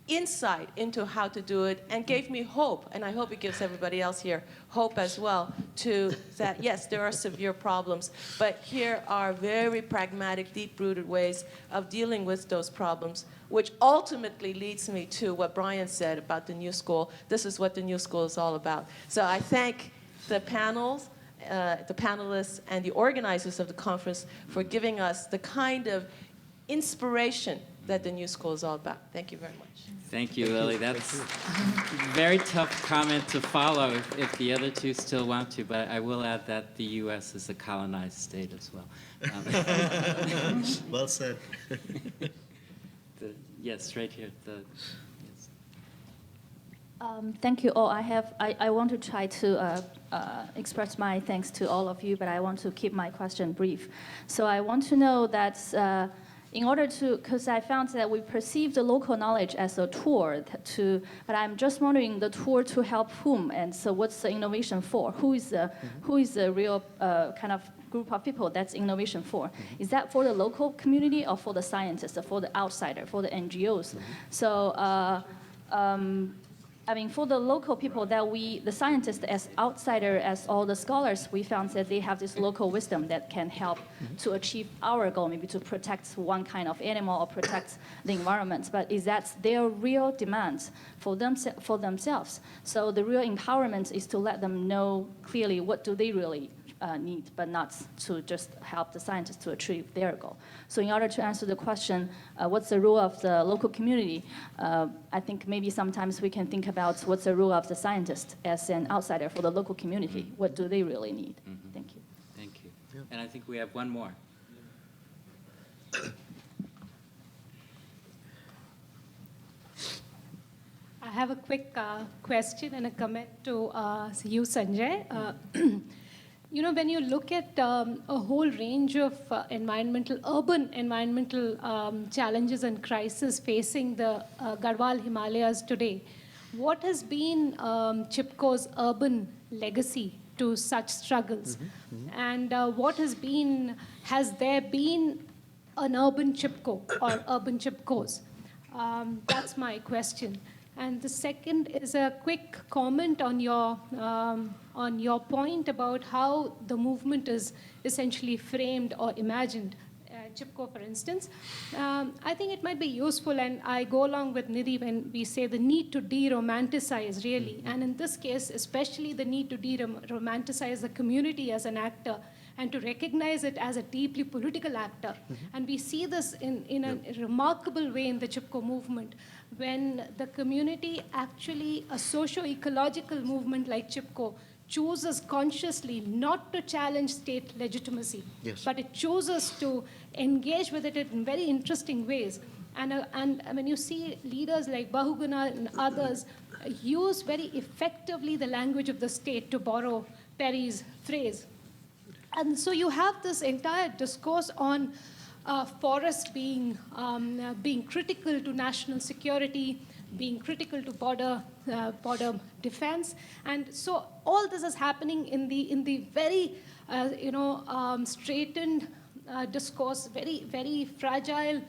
insight into how to do it and gave me hope, and I hope it gives everybody else here hope as well, to that, yes, there are severe problems, but here are very pragmatic, deep-rooted ways of dealing with those problems, which ultimately leads me to what Brian said about the new school. This is what the new school is all about. So I thank the panels, the panelists, and the organizers of the conference for giving us the kind of inspiration that the new school is all about. Thank you very much. Thank you, Lily. That's a very tough comment to follow if the other two still want to, but I will add that the U.S. is a colonized state as well. Well said. Yes, right here. Yes. Thank you all. I want to try to express my thanks to all of you, but I want to keep my question brief. So I want to know that in order to, because I found that we perceive the local knowledge as a tool but I'm just wondering the tool to help whom, and so what's the innovation for? Who is the real kind of group of people that's innovation for? Is that for the local community or for the scientists, or for the outsider, for the NGOs? So, I mean, for the local people the scientists as outsider, as all the scholars, we found that they have this local wisdom that can help to achieve our goal, maybe to protect one kind of animal or protect the environment. But is that their real demands for themselves? So the real empowerment is to let them know clearly what do they really need, but not to just help the scientists to achieve their goal. So in order to answer the question, what's the role of the local community? I think maybe sometimes we can think about what's the role of the scientist as an outsider for the local community. What do they really need? Thank you. Thank you. And I think we have one more. I have a quick question and a comment to you, Sanjay. You know, when you look at a whole range of urban environmental challenges and crises facing the Garhwal Himalayas today, what has been Chipko's urban legacy to such struggles? And has there been an urban Chipko or urban Chipkos? That's my question. And the second is a quick comment on your point about how the movement is essentially framed or imagined. Chipko, for instance. I think it might be useful, and I go along with Nidhi when we say the need to de-romanticize, really. And in this case, especially the need to de-romanticize the community as an actor and to recognize it as a deeply political actor. And we see this in a remarkable way in the Chipko movement, when the community actually, a socio-ecological movement like Chipko, chooses consciously not to challenge state legitimacy, but it chooses to engage with it in very interesting ways. And when you see leaders like Bahuguna and others use very effectively the language of the state, to borrow Perry's phrase. And so you have this entire discourse on forests being critical to national security, being critical to border defense, and so all this is happening in the very straightened discourse, very fragile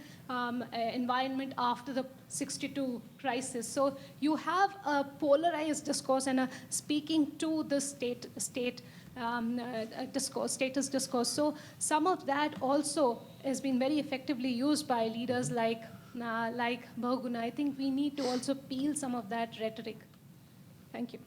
environment after the 62 crisis. So you have a polarized discourse and a speaking to the status discourse. So some of that also has been very effectively used by leaders like Bahuguna. I think we need to also peel some of that rhetoric. Thank you.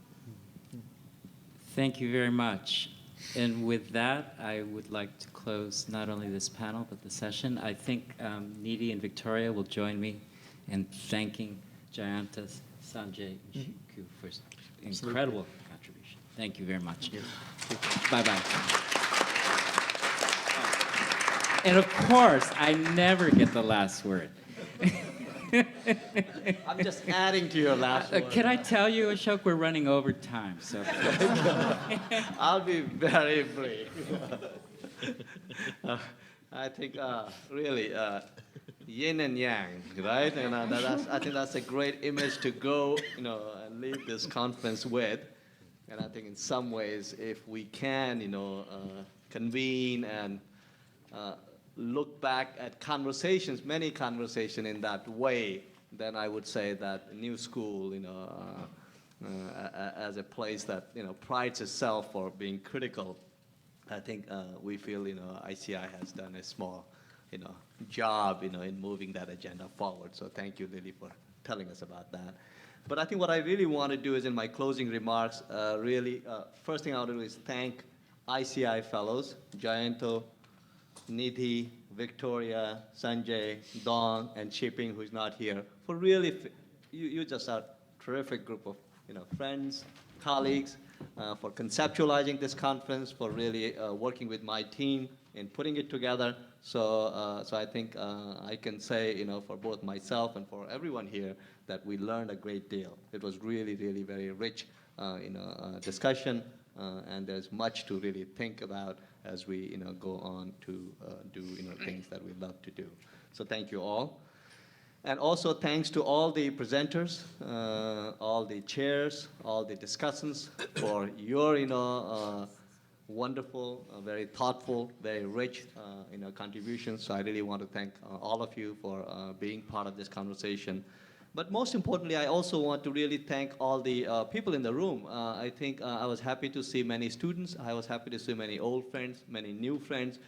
Thank you very much. And with that, I would like to close not only this panel, but the session. I think Nidhi and Victoria will join me in thanking Jayanta, Sanjay, and Shikui for incredible contribution. Thank you very much. Bye-bye. And of course, I never get the last word. I'm just adding to your last word. Can I tell you, Ashok, we're running over time, so. I'll be very brief. I think really yin and yang, right? And I think that's a great image to go, and leave this conference with. And I think in some ways, if we can, convene and look back at conversations, many conversations in that way, then I would say that New School, as a place that prides itself for being critical, I think we feel ICI has done a small job in moving that agenda forward. So thank you, Lily, for telling us about that. But I think what I really want to do is in my closing remarks, first thing I want to do is thank ICI fellows, Jayanta, Nidhi, Victoria, Sanjay, Dawn, and Chipping, who's not here, for really, you just are a terrific group of friends, colleagues, for conceptualizing this conference, for really working with my team in putting it together. So I think I can say, for both myself and for everyone here, that we learned a great deal. It was really, really very rich, discussion, and there's much to really think about as we, go on to do, things that we love to do. So thank you all. And also thanks to all the presenters, all the chairs, all the discussants for your, wonderful, very thoughtful, very rich, contributions. So I really want to thank all of you for being part of this conversation. But most importantly, I also want to really thank all the people in the room. I think I was happy to see many students. I was happy to see many old friends, many new friends.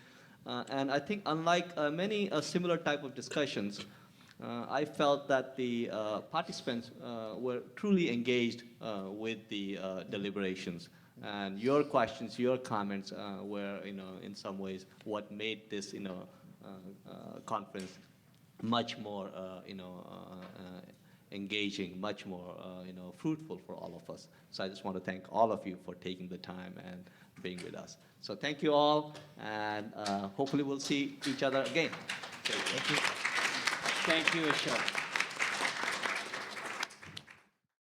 And I think unlike many similar type of discussions, I felt that the participants were truly engaged with the deliberations. And your questions, your comments were, in some ways, what made this, conference much more, engaging, much more, fruitful for all of us. So I just want to thank all of you for taking the time and being with us. So thank you all, and hopefully we'll see each other again. Thank you, Ashok.